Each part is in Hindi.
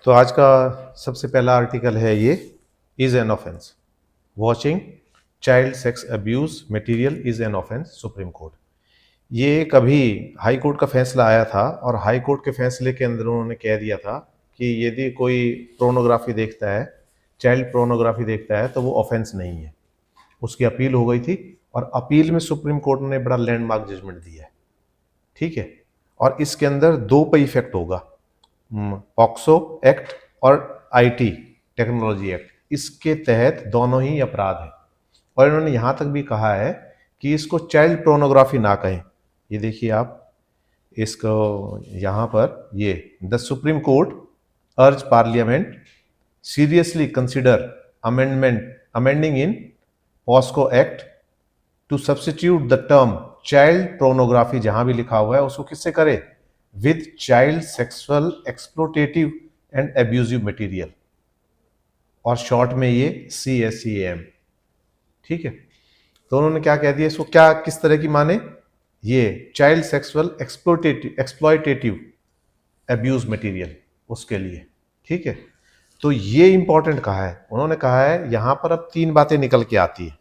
तो आज का सबसे पहला आर्टिकल है ये, is an offence, watching child sex abuse material is an offence, supreme court. ये कभी हाई कोर्ट का फैसला आया था और हाई कोर्ट के फैसले के अंदर उन्होंने कह दिया था कि यदि कोई प्रोनोग्राफी देखता है, चाइल्ड प्रोनोग्राफी देखता है, तो वो ऑफेंस नहीं है। उसकी अपील हो गई थी और अपील में सुप्रीम कोर्ट ने बड़ा लैंडमार्क जजमेंट दिया है, ठीक है। और इसके अंदर दो पे इफेक्ट होगा, पॉक्सो एक्ट और आईटी टेक्नोलॉजी एक्ट, इसके तहत दोनों ही अपराध हैं। और इन्होंने यहां तक भी कहा है कि इसको चाइल्ड प्रोनोग्राफी ना कहें। ये देखिए आप इसको यहां पर, ये the supreme court urge parliament seriously consider amending in POCSO act to substitute the term child pornography, जहां भी लिखा हुआ है उसको किससे करे, with child sexual exploitative and abusive material, और शॉर्ट में ये CSEM, ठीक है। तो उन्होंने क्या कह दिया, इसको क्या किस तरह की माने, ये child sexual exploitative abuse material, उसके लिए, ठीक है। तो ये इंपॉर्टेंट कहा है उन्होंने, कहा है यहां पर अब तीन बातें निकल के आती है।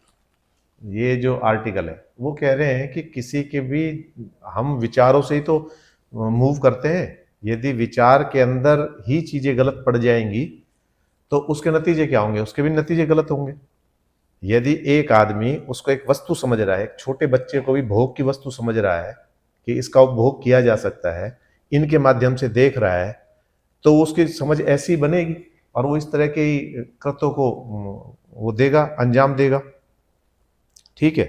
ये जो आर्टिकल है वो कह रहे हैं कि किसी के भी, हम विचारों से ही तो मूव करते हैं, यदि विचार के अंदर ही चीजें गलत पड़ जाएंगी तो उसके नतीजे क्या होंगे, उसके भी नतीजे गलत होंगे। यदि एक आदमी उसको एक वस्तु समझ रहा है, एक छोटे बच्चे को भी भोग की वस्तु समझ रहा है कि इसका उपभोग किया जा सकता है, इनके माध्यम से देख रहा है, तो उसकी समझ ऐसी बनेगी और वो इस तरह के कृत्यों को वो देगा, अंजाम देगा, ठीक है।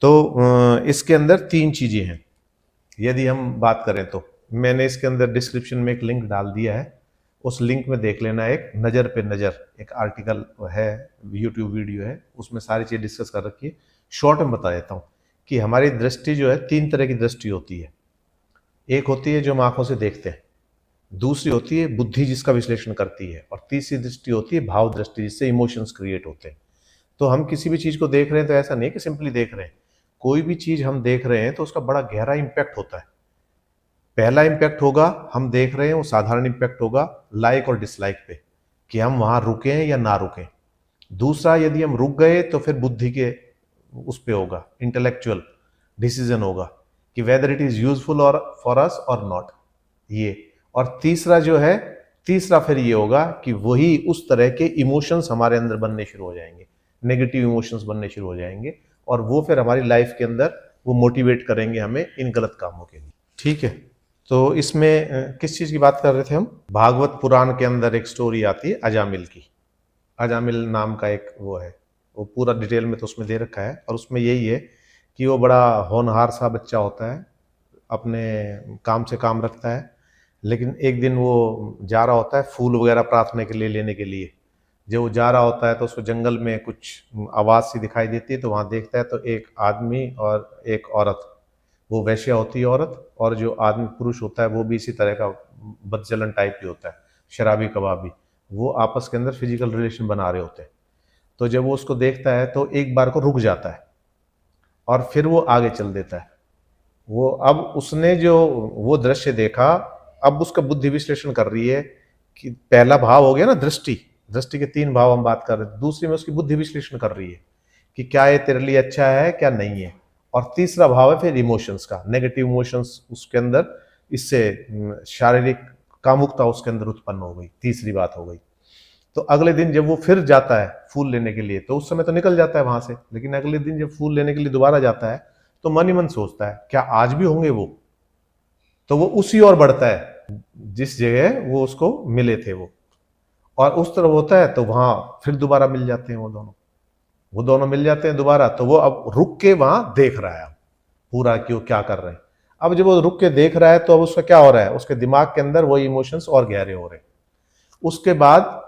तो इसके अंदर तीन चीजें हैं। यदि हम बात करें तो मैंने इसके अंदर डिस्क्रिप्शन में एक लिंक डाल दिया है, उस लिंक में देख लेना, एक नज़र पे नज़र एक आर्टिकल है, यूट्यूब वीडियो है, उसमें सारी चीज़ डिस्कस कर रखी है। शॉर्ट में बता देता हूँ कि हमारी दृष्टि जो है, तीन तरह की दृष्टि होती है। एक होती है जो हम आंखों से देखते हैं, दूसरी होती है बुद्धि जिसका विश्लेषण करती है, और तीसरी दृष्टि होती है भाव दृष्टि, जिससे इमोशंस क्रिएट होते हैं। तो हम किसी भी चीज़ को देख रहे हैं तो ऐसा नहीं कि सिंपली देख रहे हैं, कोई भी चीज़ हम देख रहे हैं तो उसका बड़ा गहरा इम्पैक्ट होता है। पहला इम्पैक्ट होगा, हम देख रहे हैं, वो साधारण इम्पैक्ट होगा लाइक और डिसलाइक पे, कि हम वहां रुके हैं या ना रुके। दूसरा, यदि हम रुक गए तो फिर बुद्धि के उस पे होगा, इंटेलेक्चुअल डिसीजन होगा कि वेदर इट इज यूजफुल और फॉर अस और नॉट, ये। और तीसरा जो है, तीसरा फिर ये होगा कि वही उस तरह के इमोशंस हमारे अंदर बनने शुरू हो जाएंगे, नेगेटिव इमोशंस बनने शुरू हो जाएंगे, और वो फिर हमारी लाइफ के अंदर वो मोटिवेट करेंगे हमें इन गलत कामों के लिए, ठीक है। तो इसमें किस चीज़ की बात कर रहे थे हम, भागवत पुराण के अंदर एक स्टोरी आती है अजामिल की। अजामिल नाम का एक वो है, वो पूरा डिटेल में तो उसमें दे रखा है, और उसमें यही है कि वो बड़ा होनहार सा बच्चा होता है, अपने काम से काम रखता है, लेकिन एक दिन वो जा रहा होता है फूल वगैरह प्रार्थना के लिए लेने के लिए। जब वो जा रहा होता है तो उसको जंगल में कुछ आवाज़ सी दिखाई देती है, तो वहाँ देखता है तो एक आदमी और एक औरत, वो वैश्या होती है औरत, और जो आदमी पुरुष होता है वो भी इसी तरह का बदचलन टाइप की होता है, शराबी कबाबी, वो आपस के अंदर फिजिकल रिलेशन बना रहे होते हैं। तो जब वो उसको देखता है तो एक बार को रुक जाता है और फिर वो आगे चल देता है। वो अब उसने जो वो दृश्य देखा, अब उसका बुद्धि विश्लेषण कर रही है कि पहला भाव हो गया ना दृष्टि, दृष्टि के तीन भाव हम बात कर रहे हैं, दूसरी में उसकी बुद्धि विश्लेषण कर रही है कि क्या ये तेरे लिए अच्छा है क्या नहीं है, और तीसरा भाव है फिर इमोशंस का, नेगेटिव इमोशंस उसके अंदर, इससे शारीरिक कामुकता उसके अंदर उत्पन्न हो गई, तीसरी बात हो गई। तो अगले दिन जब वो फिर जाता है फूल लेने के लिए, तो उस समय तो निकल जाता है वहां से, लेकिन अगले दिन जब फूल लेने के लिए दोबारा जाता है तो मन ही मन सोचता है क्या आज भी होंगे वो, तो वो उसी ओर बढ़ता है जिस जगह वो उसको मिले थे वो, और उस तरफ होता है तो वहां फिर दोबारा मिल जाते हैं वो दोनों मिल जाते हैं दोबारा। तो वो अब रुक के वहां देख रहा है अब पूरा कि वो क्या कर रहे हैं। अब जब वो रुक के देख रहा है तो अब उसका क्या हो रहा है, उसके दिमाग के अंदर वो इमोशंस और गहरे हो रहे हैं। उसके बाद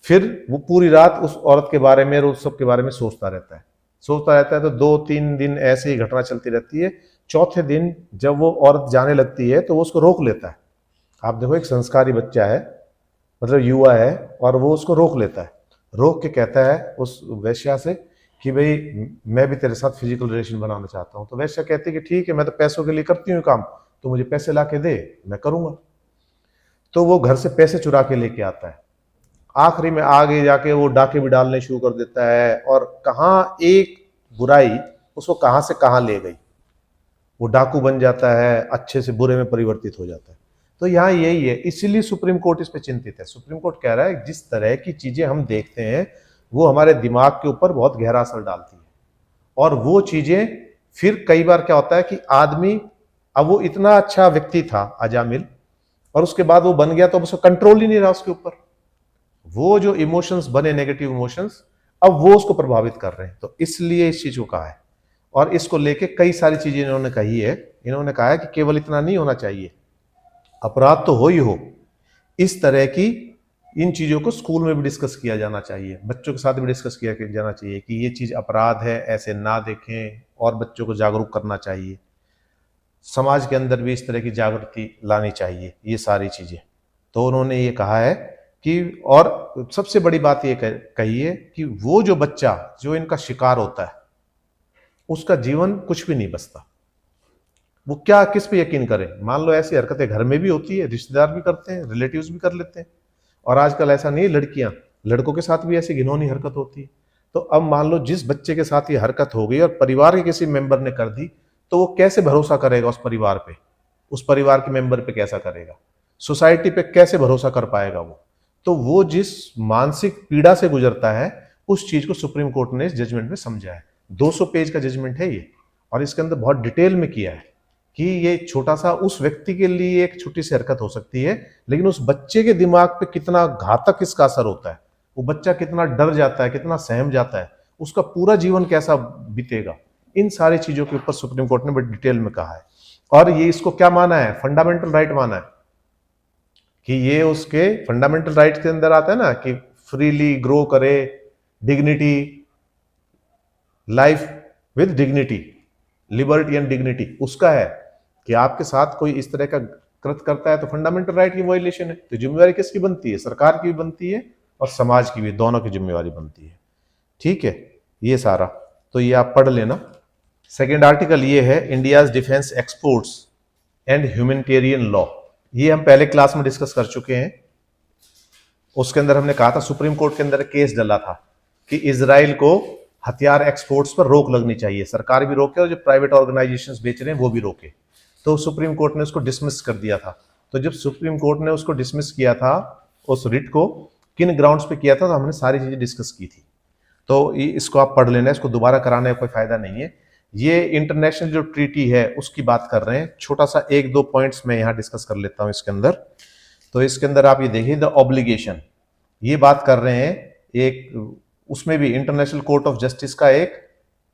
फिर वो पूरी रात उस औरत के बारे में और उस सब के बारे में सोचता रहता है। तो 2-3 दिन ऐसे ही घटना चलती रहती है। चौथे दिन जब वो औरत जाने लगती है तो वो उसको रोक लेता है। आप देखो, एक संस्कारी बच्चा है, मतलब युवा है, और वो उसको रोक लेता है, रोक के कहता है उस वैश्या से कि भाई मैं भी तेरे साथ फिजिकल रिलेशन बनाना चाहता हूँ। तो वैश्या कहती है कि ठीक है, मैं तो पैसों के लिए करती हूँ काम, तो मुझे पैसे ला के दे, मैं करूँगा। तो वो घर से पैसे चुरा के लेके आता है। आखिरी में आगे जाके वो डाके भी डालने शुरू कर देता है, और कहाँ एक बुराई उसको कहाँ से कहाँ ले गई, वो डाकू बन जाता है, अच्छे से बुरे में परिवर्तित हो जाता है। तो यहाँ यही है, इसीलिए सुप्रीम कोर्ट इस पे चिंतित है। सुप्रीम कोर्ट कह रहा है जिस तरह की चीजें हम देखते हैं वो हमारे दिमाग के ऊपर बहुत गहरा असर डालती है, और वो चीजें फिर कई बार क्या होता है कि आदमी, अब वो इतना अच्छा व्यक्ति था अजामिल, और उसके बाद वो बन गया तो उसको कंट्रोल ही नहीं रहा उसके ऊपर। वो जो इमोशंस बने, नेगेटिव इमोशंस, अब वो उसको प्रभावित कर रहे हैं। तो इसलिए इस चीज को कहा है, और इसको लेके कई सारी चीजें इन्होंने कही है। इन्होंने कहा है कि केवल इतना नहीं होना चाहिए, अपराध तो हो ही हो, इस तरह की इन चीजों को स्कूल में भी डिस्कस किया जाना चाहिए, बच्चों के साथ भी डिस्कस किया जाना चाहिए कि ये चीज अपराध है, ऐसे ना देखें, और बच्चों को जागरूक करना चाहिए। समाज के अंदर भी इस तरह की जागृति लानी चाहिए, ये सारी चीजें। तो उन्होंने ये कहा है कि, और सबसे बड़ी बात ये कही है कि वो जो बच्चा जो इनका शिकार होता है उसका जीवन कुछ भी नहीं बचता। वो क्या, किस पे यकीन करें? मान लो ऐसी हरकतें घर में भी होती है, रिश्तेदार भी करते हैं, रिलेटिव्स भी कर लेते हैं, और आजकल ऐसा नहीं, लड़कियां, लड़कों के साथ भी ऐसी घिनौनी हरकत होती है। तो अब मान लो जिस बच्चे के साथ ये हरकत हो गई और परिवार के किसी मेंबर ने कर दी, तो वो कैसे भरोसा करेगा उस परिवार पे, उस परिवार के मेंबर पे कैसा करेगा, सोसाइटी पे कैसे भरोसा कर पाएगा वो? तो वो जिस मानसिक पीड़ा से गुजरता है, उस चीज को सुप्रीम कोर्ट ने इस जजमेंट में समझा है। 200 पेज का जजमेंट है ये, और इसके अंदर बहुत डिटेल में किया है कि ये छोटा सा उस व्यक्ति के लिए एक छोटी सी हरकत हो सकती है, लेकिन उस बच्चे के दिमाग पे कितना घातक इसका असर होता है, वो बच्चा कितना डर जाता है, कितना सहम जाता है, उसका पूरा जीवन कैसा बीतेगा, इन सारी चीजों के ऊपर सुप्रीम कोर्ट ने बड़ी डिटेल में कहा है। और ये इसको क्या माना है? फंडामेंटल राइट माना है, कि ये उसके फंडामेंटल राइट के अंदर आता है ना, कि फ्रीली ग्रो करे, dignity, life with dignity, liberty and dignity, उसका है कि आपके साथ कोई इस तरह का कृत करता है तो फंडामेंटल राइट की वायलेशन है। तो जिम्मेवारी किसकी बनती है? सरकार की भी बनती है और समाज की भी, दोनों की जिम्मेवारी बनती है। ठीक है, ये सारा तो ये आप पढ़ लेना। सेकेंड आर्टिकल ये है, India's defence exports and humanitarian law. ये हम पहले क्लास में डिस्कस कर चुके हैं। उसके अंदर हमने कहा था, सुप्रीम कोर्ट के अंदर केस डला था कि इजराइल को हथियार एक्सपोर्ट्स पर रोक लगनी चाहिए, सरकार भी रोके और जो प्राइवेट ऑर्गेनाइजेशंस बेच रहे हैं वो भी रोके। तो सुप्रीम कोर्ट ने उसको डिसमिस कर दिया था। तो जब सुप्रीम कोर्ट ने उसको डिसमिस किया था, उस रिट को किन ग्राउंड्स पे किया था, तो हमने सारी चीजें डिस्कस की थी। तो इसको आप पढ़ लेना, इसको दोबारा कराने का कोई फायदा नहीं है। ये इंटरनेशनल जो ट्रीटी है उसकी बात कर रहे हैं। छोटा सा 1-2 पॉइंट्स मैं यहाँ डिस्कस कर लेता हूँ इसके अंदर। तो इसके अंदर आप ये देखिए, द ऑब्लिगेशन, ये बात कर रहे हैं एक, उसमें भी इंटरनेशनल कोर्ट ऑफ जस्टिस का एक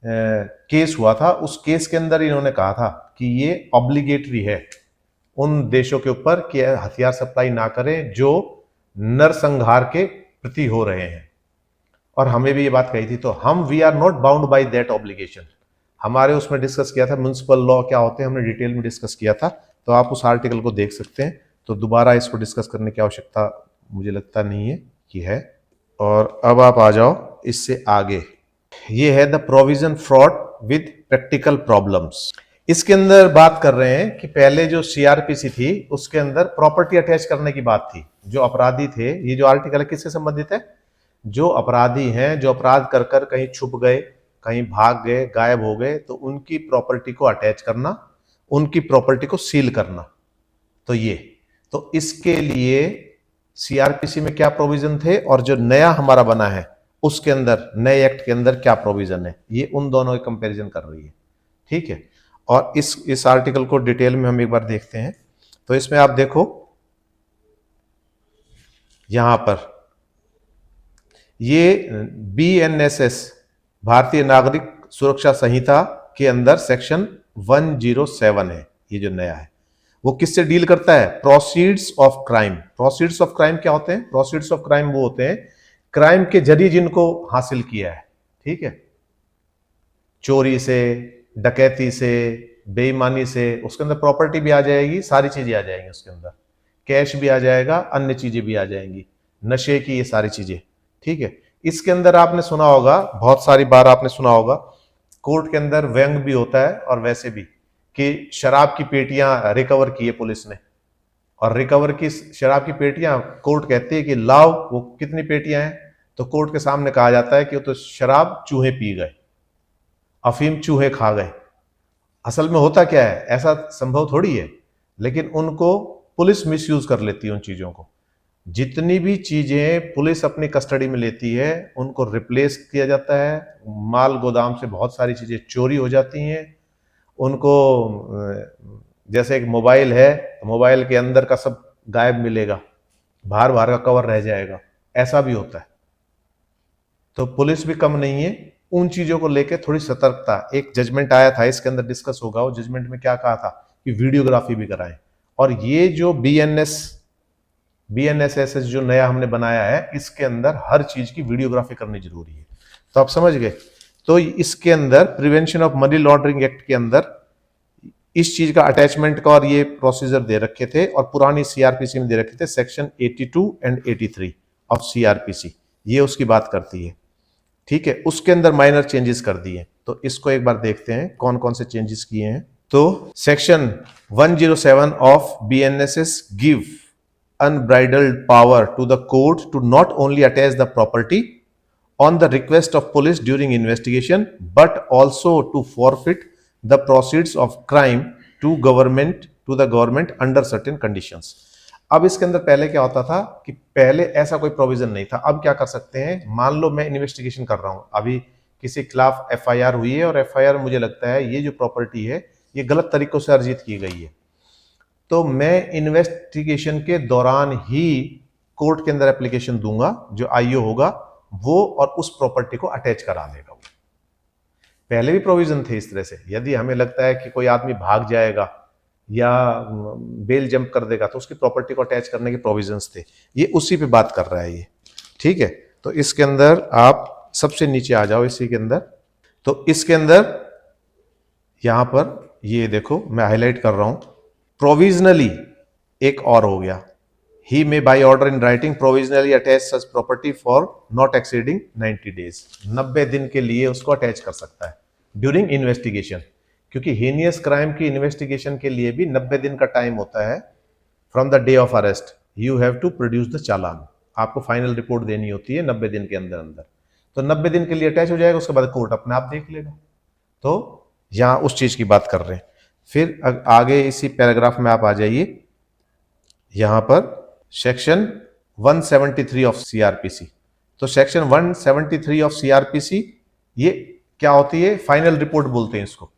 केस हुआ था। उस केस के अंदर इन्होंने कहा था कि ये ऑब्लिगेटरी है उन देशों के ऊपर कि हथियार सप्लाई ना करें जो नरसंहार के प्रति हो रहे हैं। और हमें भी ये बात कही थी, तो हम we are not bound by that obligation. हमारे उसमें डिस्कस किया था म्युनिसिपल लॉ क्या होते हैं, हमने डिटेल में डिस्कस किया था। तो आप उस आर्टिकल को देख सकते हैं। तो दोबारा इसको डिस्कस करने की आवश्यकता मुझे लगता नहीं है कि है। और अब आप आ जाओ इससे आगे, ये है the provision fraud with practical problems. इसके अंदर बात कर रहे हैं कि पहले जो सीआरपीसी थी उसके अंदर प्रॉपर्टी अटैच करने की बात थी। जो अपराधी थे, ये जो आर्टिकल है किससे संबंधित है? जो अपराधी हैं, जो अपराध कर कर कहीं छुप गए, कहीं भाग गए, गायब हो गए, तो उनकी प्रॉपर्टी को अटैच करना, उनकी प्रॉपर्टी को सील करना। तो ये, तो इसके लिए सीआरपीसी में क्या प्रोविजन थे और जो नया हमारा बना है उसके अंदर, नए एक्ट के अंदर क्या प्रोविजन है, ये उन दोनों की कंपैरिजन कर रही है। ठीक है, और इस आर्टिकल को डिटेल में हम एक बार देखते हैं। तो इसमें आप देखो, यहां पर ये बीएनएसएस, भारतीय नागरिक सुरक्षा संहिता के अंदर सेक्शन 107 है, ये जो नया है वो किससे डील करता है? Proceeds of crime. Proceeds of crime क्या होते हैं? प्रोसीड्स ऑफ क्राइम वो होते हैं क्राइम के जरिए जिनको हासिल किया है। ठीक है, चोरी से, डकैती से, बेईमानी से, उसके अंदर प्रॉपर्टी भी आ जाएगी, सारी चीजें आ जाएंगी उसके अंदर, कैश भी आ जाएगा, अन्य चीजें भी आ जाएंगी, नशे की ये सारी चीजें। ठीक है, इसके अंदर आपने सुना होगा, बहुत सारी बार आपने सुना होगा, कोर्ट के अंदर व्यंग भी होता है और वैसे भी, कि शराब की पेटियां रिकवर की है पुलिस ने और रिकवर की शराब की पेटियां कोर्ट कहती है कि लाओ, वो कितनी पेटियां हैं, तो कोर्ट के सामने कहा जाता है कि वो तो शराब चूहे पी गए, अफीम चूहे खा गए। असल में होता क्या है, ऐसा संभव थोड़ी है, लेकिन उनको पुलिस मिसयूज कर लेती है उन चीजों को। जितनी भी चीजें पुलिस अपनी कस्टडी में लेती है उनको रिप्लेस किया जाता है, माल गोदाम से बहुत सारी चीजें चोरी हो जाती हैं उनको। जैसे एक मोबाइल है, मोबाइल के अंदर का सब गायब मिलेगा, बाहर बाहर का कवर रह जाएगा, ऐसा भी होता है। तो पुलिस भी कम नहीं है, उन चीजों को लेकर थोड़ी सतर्कता। एक जजमेंट आया था, इसके अंदर डिस्कस होगा, वो जजमेंट में क्या कहा था कि वीडियोग्राफी भी कराएं। और ये जो बीएनएसएस जो नया हमने बनाया है, इसके अंदर हर चीज की वीडियोग्राफी करनी जरूरी है। तो आप समझ गए। तो इसके अंदर prevention of money laundering act के अंदर इस चीज का अटैचमेंट का और ये प्रोसीजर दे रखे थे, और पुरानी सीआरपीसी में दे रखे थे सेक्शन 82 एंड 83 ऑफ सीआरपीसी, ये उसकी बात करती है। ठीक है, उसके अंदर माइनर चेंजेस कर दिए। तो इसको एक बार देखते हैं कौन कौन से चेंजेस किए हैं। तो section 107 of BNSS give unbridled power to the court to not only attach the property on the request of police during investigation but also to forfeit the proceeds of crime to the government under certain conditions। अब इसके अंदर पहले क्या होता था कि पहले ऐसा कोई प्रोविजन नहीं था। अब क्या कर सकते हैं, मान लो मैं इन्वेस्टिगेशन कर रहा हूं, अभी किसी खिलाफ एफआईआर हुई है और एफआईआर मुझे लगता है ये जो प्रॉपर्टी है ये गलत तरीकों से अर्जित की गई है, तो मैं इन्वेस्टिगेशन के दौरान ही कोर्ट के अंदर एप्लीकेशन दूंगा, जो आईओ होगा वो और उस प्रॉपर्टी को अटैच करा देगा। पहले भी प्रोविजन थे इस तरह से, यदि हमें लगता है कि कोई आदमी भाग जाएगा या बेल जंप कर देगा तो उसकी प्रॉपर्टी को अटैच करने के प्रोविजंस थे, ये उसी पे बात कर रहा है ये। ठीक है, तो इसके अंदर आप सबसे नीचे आ जाओ इसी के अंदर। तो इसके अंदर यहां पर ये देखो मैं हाईलाइट कर रहा हूं, प्रोविजनली एक और हो गया, he may by order in writing provisionally attach such property for not exceeding 90 days. 90 दिन के लिए उसको अटैच कर सकता है ड्यूरिंग इन्वेस्टिगेशन, क्योंकि हेनियस क्राइम की इन्वेस्टिगेशन के लिए भी 90 दिन का टाइम होता है। From the day of arrest you have to produce the challan, आपको फाइनल रिपोर्ट देनी होती है 90 दिन के अंदर अंदर। तो 90 दिन के लिए अटैच हो जाएगा, उसके बाद कोर्ट अपने आप देख लेगा। तो यहां उस चीज की बात कर रहे हैं। फिर आगे इसी पैराग्राफ में आप आ जाइए, यहां पर सेक्शन 173 ऑफ सीआरपीसी। तो सेक्शन 173 ऑफ सीआरपीसी ये क्या होती है, फाइनल रिपोर्ट बोलते हैं इसको।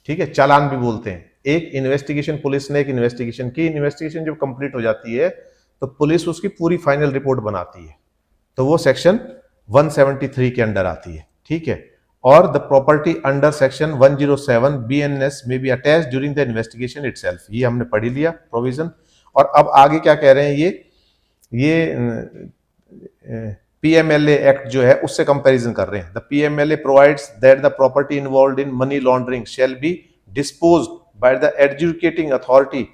ठीक है, चालान भी बोलते हैं। एक इन्वेस्टिगेशन, पुलिस ने एक इन्वेस्टिगेशन की, इन्वेस्टिगेशन जब कंप्लीट हो जाती है तो पुलिस उसकी पूरी फाइनल रिपोर्ट बनाती है, तो वो सेक्शन 173 के अंडर आती है। ठीक है, और the property under section 107 BNS में be attach during the investigation itself, ये हमने पढ़ लिया प्रोविजन। और अब आगे क्या कह रहे हैं, ये पीएमएलए एक्ट जो है उससे कंपैरिजन कर रहे हैं। The PMLA provides that the property involved in money laundering shall be disposed by the adjudicating authority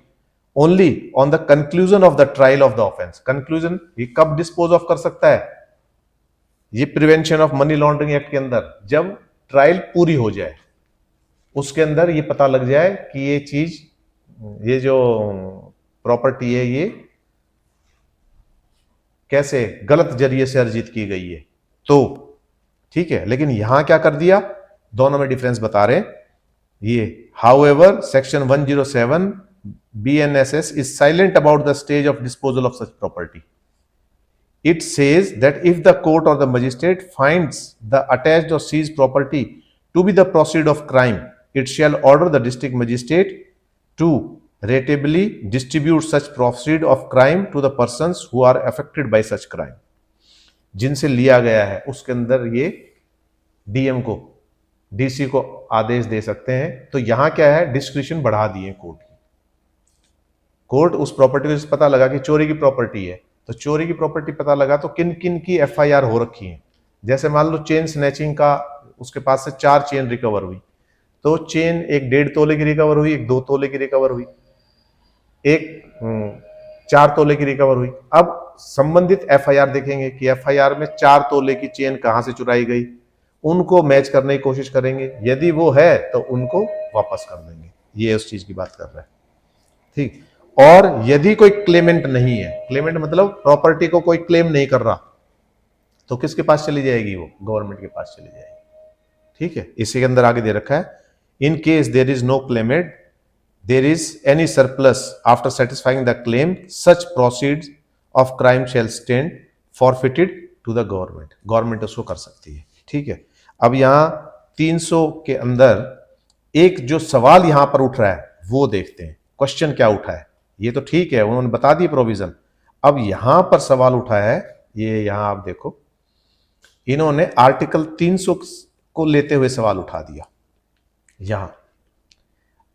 only on the conclusion of the trial of the offence. Conclusion ये कब डिस्पोज ऑफ कर सकता है, ये prevention of money laundering act के अंदर, जब ट्रायल पूरी हो जाए, उसके अंदर ये पता लग जाए कि ये चीज, ये जो प्रॉपर्टी है ये कैसे गलत जरिए से अर्जित की गई है। तो ठीक है, लेकिन यहां क्या कर दिया, दोनों में डिफरेंस बता रहे हैं ये। However section 107 BNSS is silent about the stage of disposal of such property. It says that if the court or the magistrate finds the attached or seized property to be the proceed of crime, it shall order the district magistrate to ratably distribute such proceed of crime to the persons who are affected by such crime। जिनसे लिया गया है उसके अंदर ये डीएम को, डीसी को आदेश दे सकते हैं। तो यहां क्या है, डिस्क्रिप्शन बढ़ा दिए कोर्ट की। कोर्ट उस प्रॉपर्टी को पता लगा कि चोरी की प्रॉपर्टी है, तो चोरी की प्रॉपर्टी पता लगा तो किन किन की एफआईआर हो रखी है। जैसे मान लो चेन स्नैचिंग का, उसके पास से 4 चेन रिकवर हुई, तो चेन एक 1.5 तोले की रिकवर हुई, एक 2 तोले की रिकवर हुई, एक 4 तोले की रिकवर हुई। अब संबंधित एफआईआर देखेंगे कि एफआईआर में 4 तोले की चेन कहां से चुराई गई, उनको मैच करने की कोशिश करेंगे, यदि वो है तो उनको वापस कर देंगे। ये उस चीज की बात कर रहा है। ठीक, और यदि कोई क्लेमेंट नहीं है, क्लेमेंट मतलब प्रॉपर्टी को कोई क्लेम नहीं कर रहा, तो किसके पास चली जाएगी? वो गवर्नमेंट के पास चली जाएगी। ठीक है, इसी के अंदर आगे दे रखा है, in case there is no claimant, there is any surplus after satisfying the claim, such proceeds of crime shall stand forfeited to the government. Government उसको कर सकती है। ठीक है, अब यहां 300 के अंदर एक जो सवाल यहां पर उठ रहा है वो देखते हैं, क्वेश्चन क्या उठा है। ये तो ठीक है, उन्होंने बता दी प्रोविजन। अब यहां पर सवाल उठा है, ये यहां आप देखो, इन्होंने आर्टिकल 300 को लेते हुए सवाल उठा दिया। यहां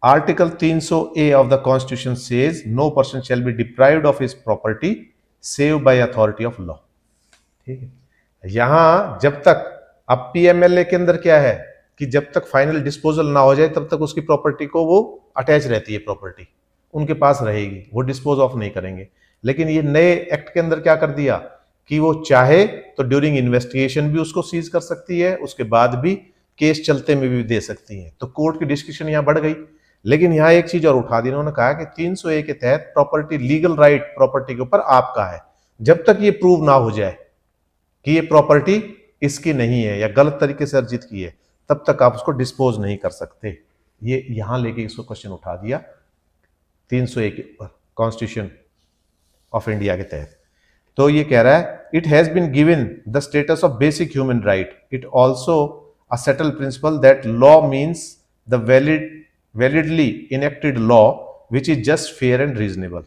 article 300 A of the constitution says no person shall be deprived of his property save by authority of law. ठीक है, यहां जब तक, अब पीएमएलए के अंदर क्या है कि जब तक फाइनल डिस्पोजल ना हो जाए तब तक उसकी प्रॉपर्टी को वो अटैच रहती है, प्रॉपर्टी उनके पास रहेगी, वो डिस्पोज ऑफ नहीं करेंगे। लेकिन ये नए एक्ट के अंदर क्या कर दिया कि वो चाहे तो ड्यूरिंग इन्वेस्टिगेशन भी उसको सीज कर सकती है, उसके बाद भी केस चलते में भी दे सकती है। तो कोर्ट की डिस्कशन यहां बढ़ गई। लेकिन यहां एक चीज और उठा दी, उन्होंने कहा कि 300A के तहत प्रॉपर्टी, लीगल राइट प्रॉपर्टी के ऊपर आपका है, जब तक ये प्रूव ना हो जाए कि ये प्रॉपर्टी इसकी नहीं है या गलत तरीके से अर्जित की है, तब तक आप उसको डिस्पोज नहीं कर सकते। ये यहां लेके इसको क्वेश्चन उठा दिया 301 के ऊपर कॉन्स्टिट्यूशन ऑफ इंडिया के तहत। तो ये कह रहा है, it has been given the status of basic human right, it also a settled principle that law means the validly enacted law which is just fair and reasonable.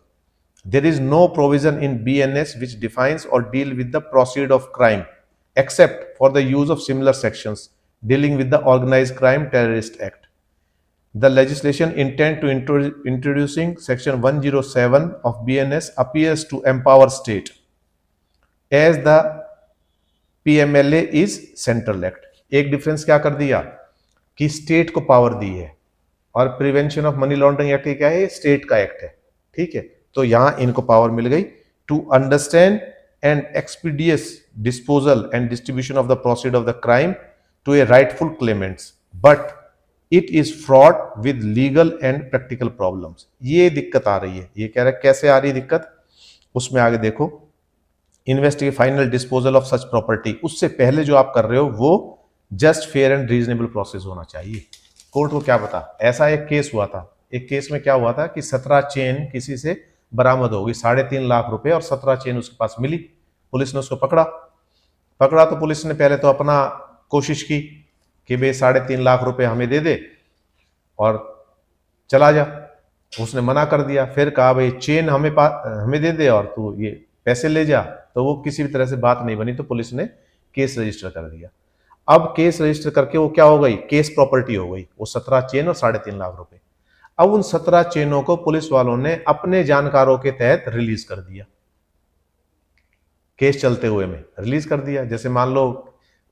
There is no provision in BNS which defines or deal with the proceed of crime except for the use of similar sections dealing with the Organized Crime Terrorist Act. The legislation intent to introducing section 107 of BNS appears to empower state as the PMLA is central act. एक डिफरेंस क्या कर दिया कि स्टेट को पावर दी है, और prevention of money laundering act क्या है? स्टेट का एक्ट है। ठीक है, तो यहां इनको पावर मिल गई to understand and expeditious disposal and distribution of the proceed of the crime to a rightful claimants, but it is fraud with legal and practical problems. ये दिक्कत आ रही है। ये कह रहा है कैसे आ रही है दिक्कत, उसमें आगे देखो, investigate final disposal of such property, उससे पहले जो आप कर रहे हो वो just fair and reasonable process होना चाहिए। कोर्ट को क्या पता, ऐसा एक केस हुआ था, एक केस में क्या हुआ था कि 17 चेन किसी से बरामद हो गई, 3.5 लाख रुपए, और 17 चेन उसके पास मिली। पुलिस ने उसको पकड़ा तो पुलिस ने पहले तो अपना कोशिश की कि भाई 3.5 लाख रुपए हमें दे दे और चला जा। उसने मना कर दिया। फिर कहा भाई चेन हमें दे दे और तू ये पैसे ले जा। तो वो किसी भी तरह से बात नहीं बनी, तो पुलिस ने केस रजिस्टर कर दिया। अब केस रजिस्टर करके वो क्या हो गई, केस प्रॉपर्टी हो गई, वो 17 चेन और 3.5 लाख रुपए। अब उन 17 चेनों को पुलिस वालों ने अपने जानकारों के तहत रिलीज कर दिया, केस चलते हुए में रिलीज कर दिया। जैसे मान लो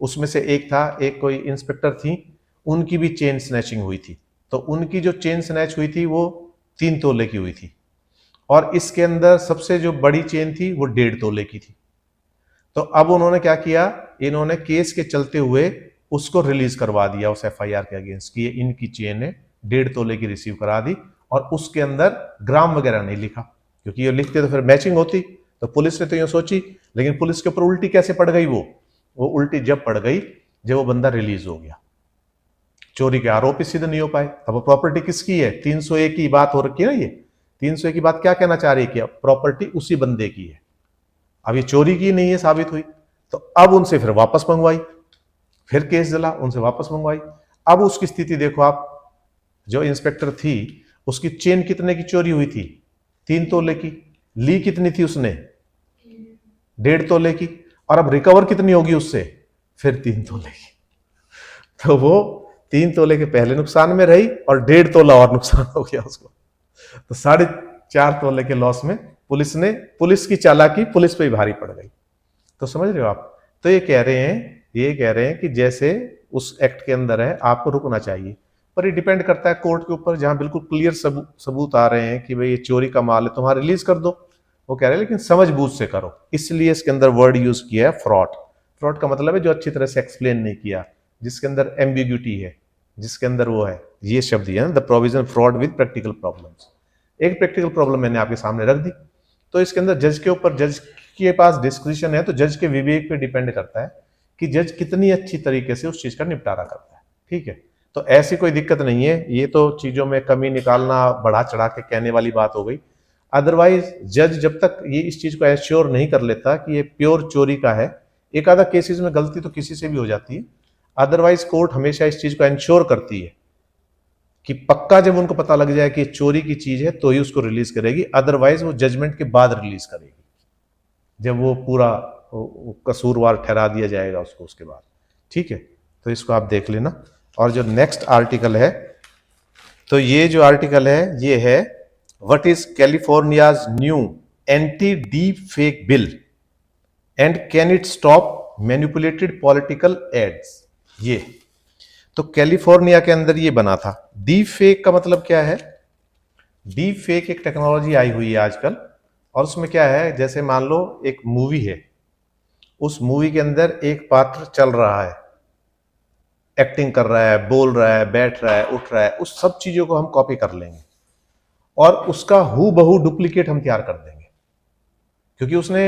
उसमें से एक कोई इंस्पेक्टर थी, उनकी भी चेन स्नैचिंग हुई थी, तो उनकी जो चेन स्नैच हुई थी वो 3 तोले की हुई थी, और इसके अंदर सबसे जो बड़ी चेन थी वो 1.5 तोले की थी। तो अब उन्होंने क्या किया, इन्होंने केस के चलते हुए उसको रिलीज करवा दिया उस एफआईआर के अगेंस्ट कि इनकी चेन है 1.5 तोले की रिसीव करा दी, और उसके अंदर ग्राम वगैरह नहीं लिखा, क्योंकि ये लिखते तो फिर मैचिंग होती। तो पुलिस ने तो ये सोची, लेकिन पुलिस के ऊपर उल्टी कैसे पड़ गई, वो उल्टी जब पड़ गई जब वो बंदा रिलीज हो गया, चोरी के आरोपी सिद्ध नहीं हो पाए। अब वो प्रॉपर्टी किसकी है, 301 की बात हो रखी है ना। ये 301 की बात क्या कहना चाह रही है कि प्रॉपर्टी उसी बंदे की है, अब ये चोरी की नहीं है साबित हुई। तो अब उनसे फिर वापस मंगवाई, फिर केस जला, उनसे वापस मंगवाई। अब उसकी स्थिति देखो आप, जो इंस्पेक्टर थी उसकी चेन कितने की चोरी हुई थी, 3 तोले की, ली कितनी थी उसने, 1.5 तोले की, और अब रिकवर कितनी होगी उससे, फिर 3 तोले की। तो वो 3 तोले के पहले नुकसान में रही और 1.5 तोला और नुकसान हो गया उसको। तो 4.5 तोले के लॉस में पुलिस की चालाकी पुलिस पे ही भारी पड़ गई। तो समझ रहे हो आप। तो ये कह रहे हैं कि जैसे उस एक्ट के अंदर है आपको रुकना चाहिए, पर ये डिपेंड करता है कोर्ट के ऊपर, जहां बिल्कुल क्लियर सबूत आ रहे हैं कि भाई ये चोरी का माल है, तुम्हारा रिलीज कर दो। वो कह रहे हैं लेकिन समझबूझ से करो, इसलिए इसके अंदर वर्ड यूज किया है फ्रॉड। फ्रॉड का मतलब है जो अच्छी तरह से एक्सप्लेन नहीं किया, जिसके अंदर एम्बिग्यूटी है, जिसके अंदर वो है, ये शब्द है the provision fraud with practical problems. एक प्रैक्टिकल प्रॉब्लम मैंने आपके सामने रख दी। तो इसके अंदर जज के ऊपर, जज के पास डिस्क्रिप्शन है, तो जज के विवेक पे डिपेंड करता है कि जज कितनी अच्छी तरीके से उस चीज का निपटारा करता है। ठीक है, तो ऐसी कोई दिक्कत नहीं है। ये तो चीजों में कमी निकालना, बढ़ा चढ़ा के कहने वाली बात हो गई। अदरवाइज जज जब तक ये इस चीज को एश्योर नहीं कर लेता कि ये प्योर चोरी का है, एक आधा केसेस में गलती तो किसी से भी हो जाती है, अदरवाइज कोर्ट हमेशा इस चीज को एंश्योर करती है कि पक्का जब उनको पता लग जाए कि चोरी की चीज है तो ही उसको रिलीज करेगी, अदरवाइज वो जजमेंट के बाद रिलीज करेगी, जब वो पूरा कसूरवार ठहरा दिया जाएगा उसको उसके बाद। ठीक है, तो इसको आप देख लेना। और जो नेक्स्ट आर्टिकल है, तो ये जो आर्टिकल है ये है what is California's new anti deep fake bill and can it stop manipulated political ads. ये तो कैलिफोर्निया के अंदर ये बना था। डीप फेक का मतलब क्या है? डीप फेक एक टेक्नोलॉजी आई हुई है आजकल, और उसमें क्या है, जैसे मान लो एक मूवी है, उस मूवी के अंदर एक पात्र चल रहा है, एक्टिंग कर रहा है, बोल रहा है, बैठ रहा है, उठ रहा है, उस सब चीजों को हम कॉपी कर लेंगे और उसका हू बहू डुप्लीकेट हम तैयार कर देंगे, क्योंकि उसने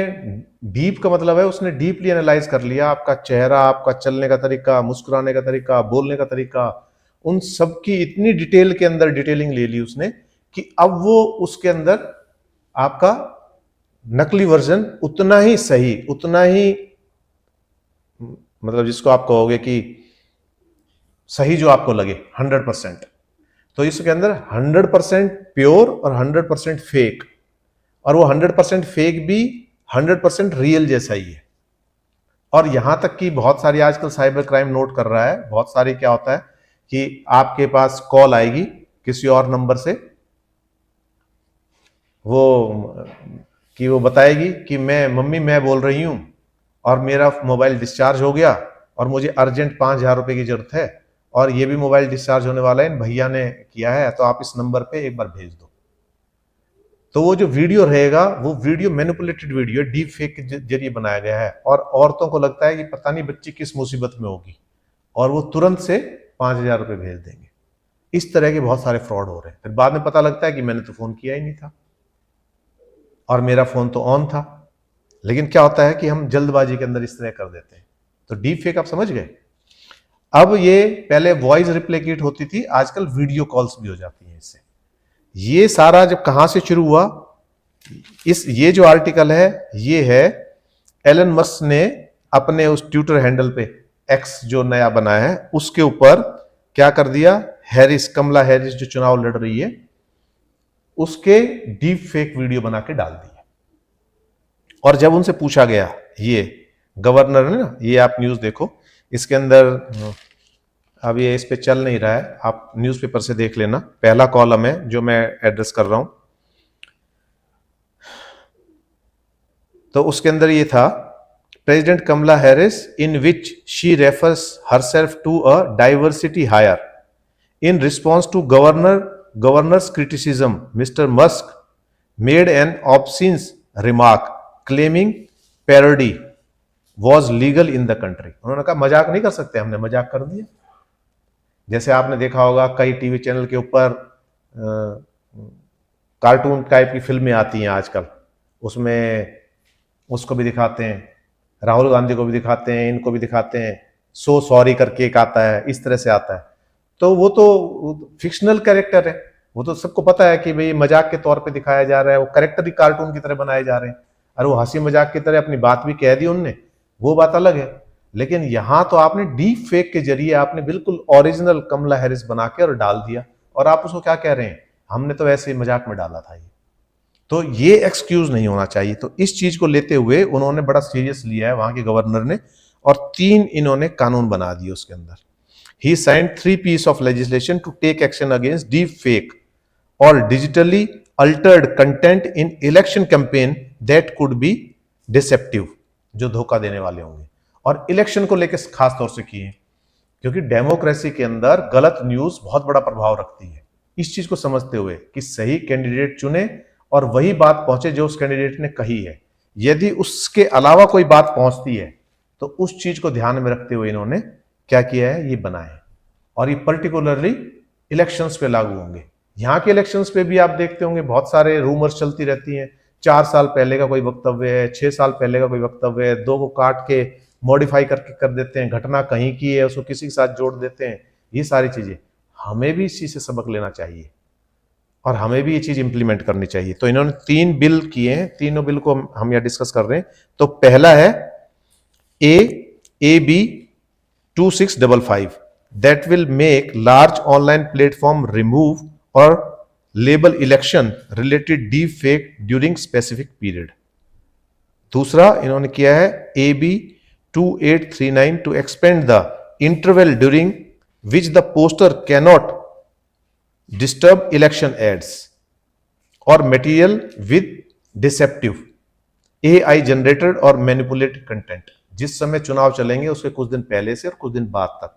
डीप का मतलब है उसने डीपली एनालाइज कर लिया आपका चेहरा, आपका चलने का तरीका, मुस्कुराने का तरीका, बोलने का तरीका, उन सब की इतनी डिटेल के अंदर डिटेलिंग ले ली उसने कि अब वो उसके अंदर आपका नकली वर्जन उतना ही सही, उतना ही मतलब जिसको आप कहोगे कि सही जो आपको लगे 100%, तो इसके अंदर 100% प्योर और 100% फेक, और वो 100% फेक भी 100% रियल जैसा ही है। और यहां तक कि बहुत सारी आजकल साइबर क्राइम नोट कर रहा है, बहुत सारी क्या होता है कि आपके पास कॉल आएगी किसी और नंबर से, वो बताएगी कि मम्मी मैं बोल रही हूं और मेरा मोबाइल डिस्चार्ज हो गया और मुझे अर्जेंट 5,000 रुपए की जरूरत है, और ये भी मोबाइल डिस्चार्ज होने वाला है, भैया ने किया है, तो आप इस नंबर पे एक बार भेज दो। तो वो जो वीडियो रहेगा वो video manipulated video, deep fake के जरिए बनाया गया है, और औरतों को लगता है कि पता नहीं बच्ची किस मुसीबत में होगी, और वो तुरंत से 5,000 रुपए भेज देंगे। इस तरह के बहुत सारे फ्रॉड हो रहे हैं। फिर बाद में पता लगता है कि मैंने तो फोन किया ही नहीं था और मेरा फोन तो ऑन था, लेकिन क्या होता है कि हम जल्दबाजी के अंदर इस तरह कर देते हैं। तो डीप फेक आप समझ गए। अब ये पहले वॉइस रिप्लिकेट होती थी, आजकल वीडियो कॉल्स भी हो जाती हैं इससे। ये सारा जब कहां से शुरू हुआ, ये जो आर्टिकल है ये है एलन मस्क ने अपने उस ट्विटर हैंडल पे, एक्स जो नया बनाया है उसके ऊपर क्या कर दिया, कमला हैरिस जो चुनाव लड़ रही है उसके डीप फेक वीडियो बना के डाल दिए। और जब उनसे पूछा गया, ये गवर्नर है ना, ये आप न्यूज देखो, इसके अंदर अब ये इस पे चल नहीं रहा है, आप न्यूज़पेपर से देख लेना, पहला कॉलम है जो मैं एड्रेस कर रहा हूं। तो उसके अंदर ये था, president Kamala Harris in which she refers herself to a diversity hire in response to governor's criticism, mister Musk made an obscene remark claiming parody was legal in the country. उन्होंने कहा मजाक नहीं कर सकते, हमने मजाक कर दिया। जैसे आपने देखा होगा कई टीवी चैनल के ऊपर कार्टून टाइप की फिल्में आती हैं आजकल, उसमें उसको भी दिखाते हैं, राहुल गांधी को भी दिखाते हैं, इनको भी दिखाते हैं, सो सॉरी करके एक आता है, इस तरह से आता है। तो वो तो फिक्शनल कैरेक्टर है, वो तो सबको पता है कि भाई मजाक के तौर पे दिखाया जा रहा है, वो कैरेक्टर ही कार्टून की तरह बनाए जा रहे हैं, और वो हंसी मजाक की तरह अपनी बात भी कह दी उनने, वो बात अलग है। लेकिन यहां तो आपने डीप फेक के जरिए आपने बिल्कुल ओरिजिनल कमला हैरिस बना के और डाल दिया, और आप उसको क्या कह रहे हैं, हमने तो ऐसे ही मजाक में डाला था। ये तो ये एक्सक्यूज नहीं होना चाहिए। तो इस चीज को लेते हुए उन्होंने बड़ा सीरियस लिया है वहां के गवर्नर ने, और 3 इन्होंने कानून बना दिए उसके अंदर। He signed 3 piece of legislation to take action against deep fake और digitally altered content in election campaign that could be deceptive, जो धोखा देने वाले होंगे, और इलेक्शन को लेकर खास तौर से किए, क्योंकि डेमोक्रेसी के अंदर गलत न्यूज बहुत बड़ा प्रभाव रखती है। इस चीज को समझते हुए कि सही कैंडिडेट चुने और वही बात पहुंचे जो उस कैंडिडेट ने कही है, यदि उसके अलावा कोई बात पहुंचती है तो उस चीज को ध्यान में रखते हुए इन्होंने क्या किया है, ये बनाए, और ये पर्टिकुलरली इलेक्शंस पे लागू होंगे। यहाँ के इलेक्शंस पे भी आप देखते होंगे बहुत सारे रूमर्स चलती रहती हैं। 4 साल पहले का कोई वक्तव्य है, 6 साल पहले का कोई वक्तव्य है, दो को काट के मॉडिफाई करके कर देते हैं, घटना कहीं की है उसको किसी के साथ जोड़ देते हैं। ये सारी चीजें, हमें भी इस चीज से सबक लेना चाहिए और हमें भी ये चीज इंप्लीमेंट करनी चाहिए। तो इन्होंने 3 बिल किए हैं, तीनों बिल को हम यहाँ डिस्कस कर रहे हैं। तो पहला है AB 2655 that will make large online platform remove or label election related deep fake during specific period। दूसरा इन्होंने किया है AB 2839 to expand the interval during which the poster cannot disturb election ads or material with deceptive AI generated और मैनिपुलेटेड कंटेंट। जिस समय चुनाव चलेंगे उसके कुछ दिन पहले से और कुछ दिन बाद तक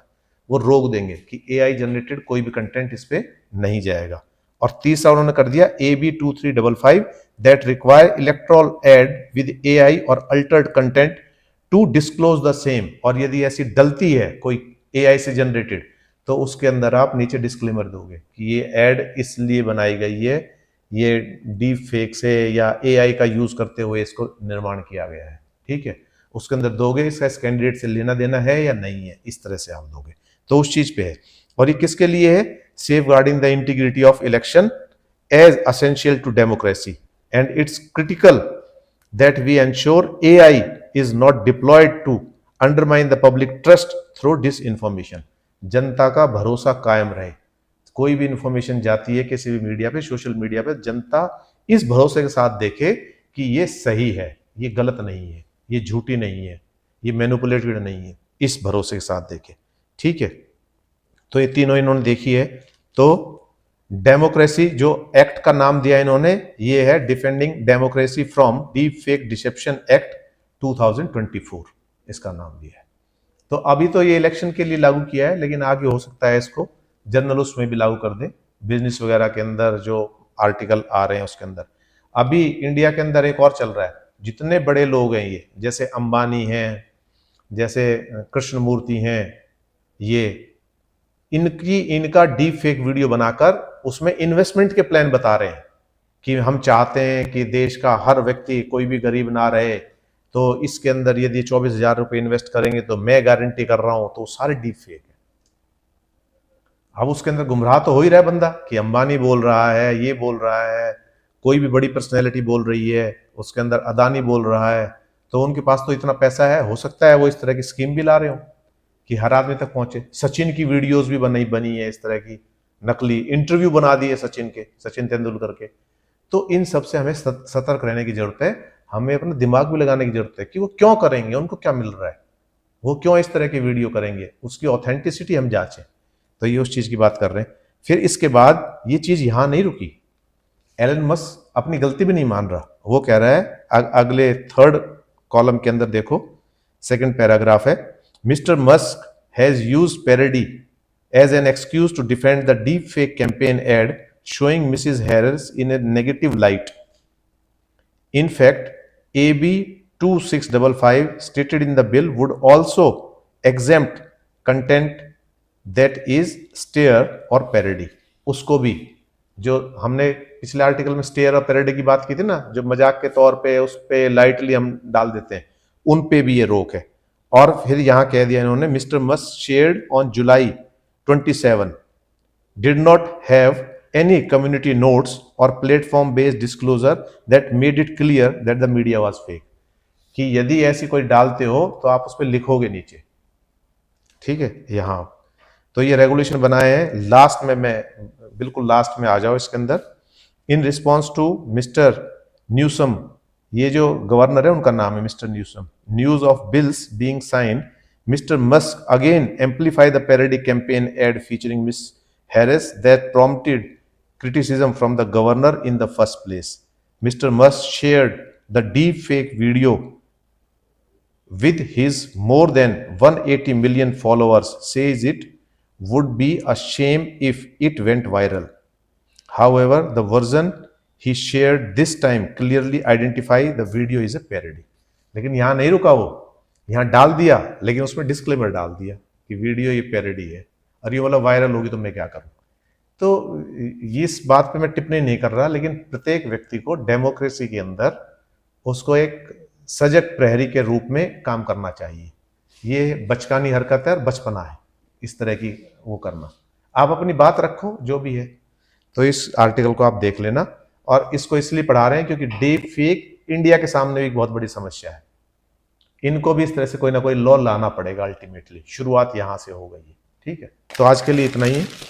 वो रोक देंगे कि AI जनरेटेड कोई भी कंटेंट इस पे नहीं जाएगा। और तीसरा उन्होंने कर दिया AB 2355 that require electoral ad with AI और altered content to disclose the same. और यदि ऐसी डलती है कोई AI से जनरेटेड तो उसके अंदर आप नीचे डिस्क्लेमर दोगे कि ये एड इसलिए बनाई गई है, ये डीप फेक से या AI का यूज करते हुए इसको निर्माण किया गया है। ठीक है, उसके अंदर दोगे इसका इस कैंडिडेट से लेना देना है या नहीं है, इस तरह से आप दोगे तो उस चीज पे है। और ये किसके लिए है? Safeguarding the integrity of election as essential to democracy and it's critical that we ensure AI is not deployed to undermine the public trust through disinformation. जनता का भरोसा कायम रहे। कोई भी इंफॉर्मेशन जाती है किसी भी मीडिया पे, सोशल मीडिया पे, जनता इस भरोसे के साथ देखे कि ये सही है, ये गलत नहीं है, ये झूठी नहीं है, ये मैनिपुलेटेड नहीं है, इस भरोसे के साथ देखे। ठीक है, तो ये तीनों इन्होंने देखी है। तो डेमोक्रेसी जो एक्ट का नाम दिया इन्होंने, ये है defending democracy from deep fake deception act 2024, इसका नाम दिया है। तो अभी तो ये इलेक्शन के लिए लागू किया है, लेकिन आगे हो सकता है इसको जनरल उसमें भी लागू कर दें, बिजनेस वगैरह के अंदर जो आर्टिकल आ रहे हैं उसके अंदर। अभी इंडिया के अंदर एक और चल रहा है, जितने बड़े लोग हैं ये, जैसे अंबानी हैं, जैसे कृष्णमूर्ति हैं, ये इनका डीप फेक वीडियो बनाकर उसमें इन्वेस्टमेंट के प्लान बता रहे हैं कि हम चाहते हैं कि देश का हर व्यक्ति, कोई भी गरीब ना रहे, तो इसके अंदर यदि 24,000 रुपए इन्वेस्ट करेंगे तो मैं गारंटी कर रहा हूं। तो सारे डीप फेक है। अब उसके अंदर गुमराह तो हो ही रहा है बंदा कि अंबानी बोल रहा है, ये बोल रहा है, कोई भी बड़ी पर्सनैलिटी बोल रही है, उसके अंदर अदानी बोल रहा है, तो उनके पास तो इतना पैसा है, हो सकता है वो इस तरह की स्कीम भी ला रहे हो कि हर आदमी तक पहुंचे। सचिन की वीडियोस भी बनी है इस तरह की, नकली इंटरव्यू बना दिए सचिन के, सचिन तेंदुलकर के। तो इन सब से हमें सतर्क रहने की जरूरत है। हमें अपना दिमाग भी लगाने की जरूरत है कि वो क्यों करेंगे, उनको क्या मिल रहा है, वो क्यों इस तरह की वीडियो करेंगे, उसकी ऑथेंटिसिटी हम जांचें। तो ये उस चीज की बात कर रहे हैं। फिर इसके बाद ये चीज यहां नहीं रुकी, एलन मस्क अपनी गलती भी नहीं मान रहा। वो कह रहा है, अगले 3rd कॉलम के अंदर देखो, 2nd पैराग्राफ है, mister Musk has used parody as an excuse to defend the deep fake campaign ad showing Mrs. Harris in a negative light. In fact, AB 2655 stated in the bill would also exempt content that is stare or parody. उसको भी, जो हमने पिछले आर्टिकल में स्टेयर और पैरोडी की बात की थी ना, जो मजाक के तौर पे उस पे लाइटली हम डाल देते हैं, उन पे भी ये रोक है। और फिर यहां कह दिया इन्होंने, mister Musk shared on July 27 did not have any community notes or platform based disclosure that made it clear that the media was fake। कि यदि ऐसी कोई डालते हो तो आप उस पर लिखोगे नीचे। ठीक है, यहां तो ये रेगुलेशन बनाए हैं। लास्ट में, मैं बिल्कुल लास्ट में आ जाओ इसके अंदर। In response to mister Newsom, ये जो गवर्नर है उनका नाम है mister Newsom, news of bills being signed, mister Musk again amplify the parody campaign ad featuring miss Harris that prompted criticism from the governor in the first place. Mr. Musk shared the deep fake video with his more than 180 million followers, says it would be a shame if it went viral. However, the version he shared this time clearly identify the video is a parody. लेकिन यहां नहीं रुका वो, यहां डाल दिया, लेकिन उसमें डिस्क्लेमर डाल दिया कि वीडियो ये पैरोडी है, और ये वाला वायरल होगी तो मैं क्या करूं। तो इस बात पे मैं टिप्पणी नहीं कर रहा, लेकिन प्रत्येक व्यक्ति को डेमोक्रेसी के अंदर उसको एक सजग प्रहरी के रूप में काम करना चाहिए। ये बचकानी हरकत है और बचपना है इस तरह की वो करना। आप अपनी बात रखो जो भी है। तो इस आर्टिकल को आप देख लेना, और इसको इसलिए पढ़ा रहे हैं क्योंकि डीप फेक इंडिया के सामने भी एक बहुत बड़ी समस्या है। इनको भी इस तरह से कोई ना कोई लॉ लाना पड़ेगा, अल्टीमेटली शुरुआत यहां से हो गई है। ठीक है, तो आज के लिए इतना ही है।